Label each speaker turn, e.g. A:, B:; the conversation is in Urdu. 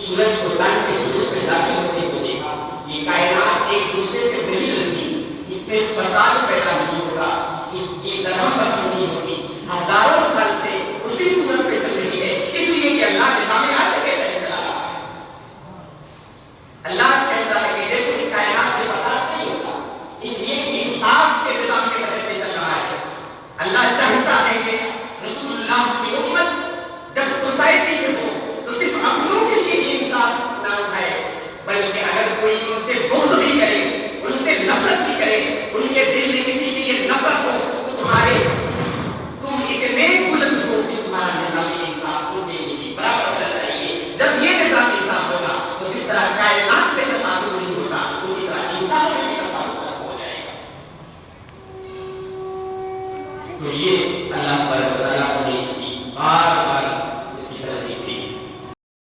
A: سورج کو چاند کے وجود میں داخل ہوتے کو دیکھا. یہ کائنات ایک دوسرے سے نہیں ملتی، اس میں فساد پیدا نہیں ہوگا، اس کی درہم نہیں ہوتی، ہزاروں